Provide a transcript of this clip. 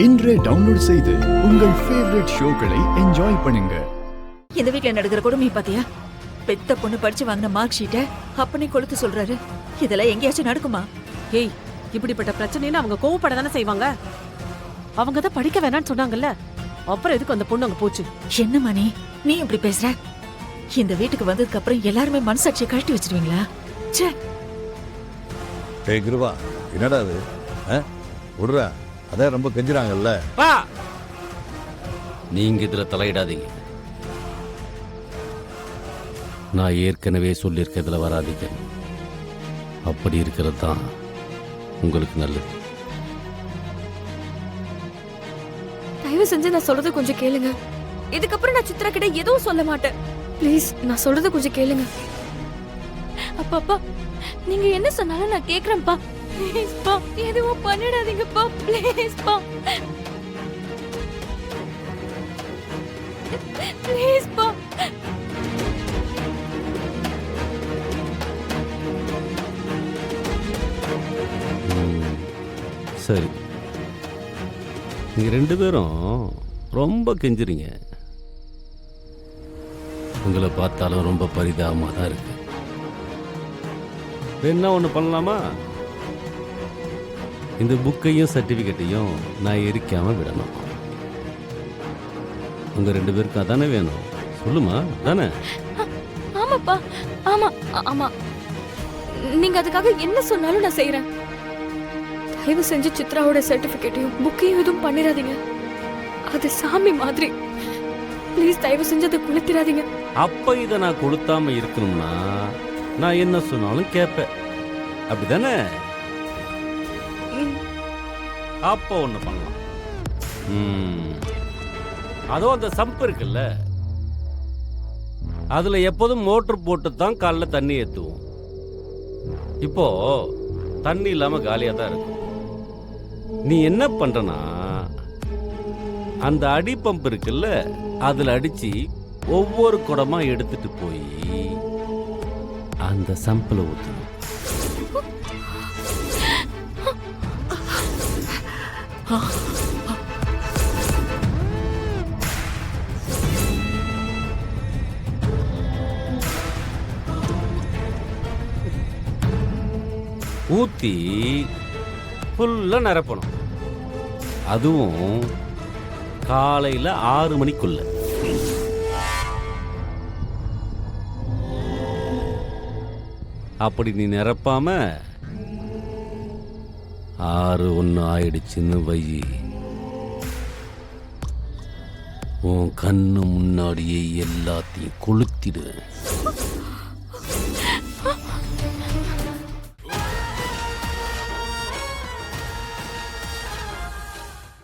இன்றே டவுன்லோட் செய்து உங்கள் ஃபேவரட் ஷோக்களை என்ஜாய் பண்ணுங்க. இந்த வீட்ல நடக்கிற கொடுமை பாத்தியா? பெத்த பொண்ணு படிச்சு வாங்கின மார்க் ஷீட்டை அப்பனே கொளுத்து சொல்றாரு. இதெல்லாம் எங்கேயாச்சும் நடக்குமா? ஏய், இப்படிப்பட்ட பிரச்சனைன்னு அவங்க கோவப்பட தானே செய்வாங்க. அவங்க தான் படிக்க வேணாம்னு சொன்னாங்கல்ல, அப்புறம் எதுக்கு அந்த பொண்ணு அங்க போச்சு? என்ன மணி, நீ இப்படி பேசுற? இந்த வீட்டுக்கு வந்ததுக்கு அப்புறம் எல்லாருமே மனசாட்சியை கழட்டி வச்சிருவீங்களா? ச்சே. டேய் கிருவா, என்னடா அது? விடுறா, அதான் ரொம்ப கெஞ்சுறாங்கல்ல. நீங்க இதுல தலையிடாதீங்க. நான் ஏற்கனவே சொல்லியிருக்கிறதுல வராதீங்க. அப்படி இருக்கிறது தான் உங்களுக்கு நல்லது. தயவு செஞ்சு நான் சொல்றதை கொஞ்சம் கேளுங்க. இதுக்கப்புறம் நான் சித்ரா கிட்ட எதுவும் சொல்ல மாட்டேன். ப்ளீஸ், நான் சொல்றதை கொஞ்சம் கேளுங்க. அப்பா, நீங்க என்ன சொன்னாலும் நான் கேக்குறேன்ப்பா. ப்ளீஸ் பா, எதுவும் பண்ணிடாதீங்கப்பா. ப்ளீஸ் பா, ப்ளீஸ் பா. சரி, நீங்க ரெண்டு பேரும் ரொம்ப கெஞ்சுறீங்க. உங்களை பார்த்தாலும் ரொம்ப பரிதாபமாக தான் இருக்கு. என்ன ஒன்று பண்ணலாமா? இந்த புக்கையும் சர்டிஃபிகேட்டையும் நான் எரிக்காம விடணும். உங்க ரெண்டு பேருக்கு அதானே வேணும்? சொல்லுமா, தானே? ஆமாப்பா, ஆமா ஆமா. நீங்க அதுக்காக என்ன சொன்னாலும் நான் செய்யறேன். தயவு செஞ்சு சித்ராவோட சர்டிபிகேட்டையும் புக்கையும் எதுவும் பண்ணிடாதீங்க. அது சாமி மாதிரி. ப்ளீஸ் தயவு செஞ்சு அதை குளித்திராதீங்க. அப்ப இதை நான் கொளுத்தாம இருக்கணும்னா நான் என்ன சொன்னாலும் கேட்பேன், அப்படிதானே? அப்ப ஒண்ணு பண்ணலாம். அதோ அந்த சம்ப் இருக்குல்ல, அதுல எப்போதும் மோட்டர் போட்டு தான் காலைல தண்ணி ஏத்துவோம். இப்போ தண்ணி இல்லாம காலியா தான் இருக்கும். நீ என்ன பண்றனா, அந்த அடி பம்ப் இருக்குல்ல, அதுல அடிச்சு ஒவ்வொரு குடமா எடுத்துட்டு போய் அந்த சம்பில் ஊற்றணும். ஊத்தி ஃபுல்லா நிரப்பணும். அதுவும் காலையில 6 மணிக்குள்ள. அப்படி நீ நிரப்பாம 6:01 ஆயிடுச்சுன்னு வை, உன் கண்ணு முன்னாடியே எல்லாத்தையும் கொளுத்திடுவேன்.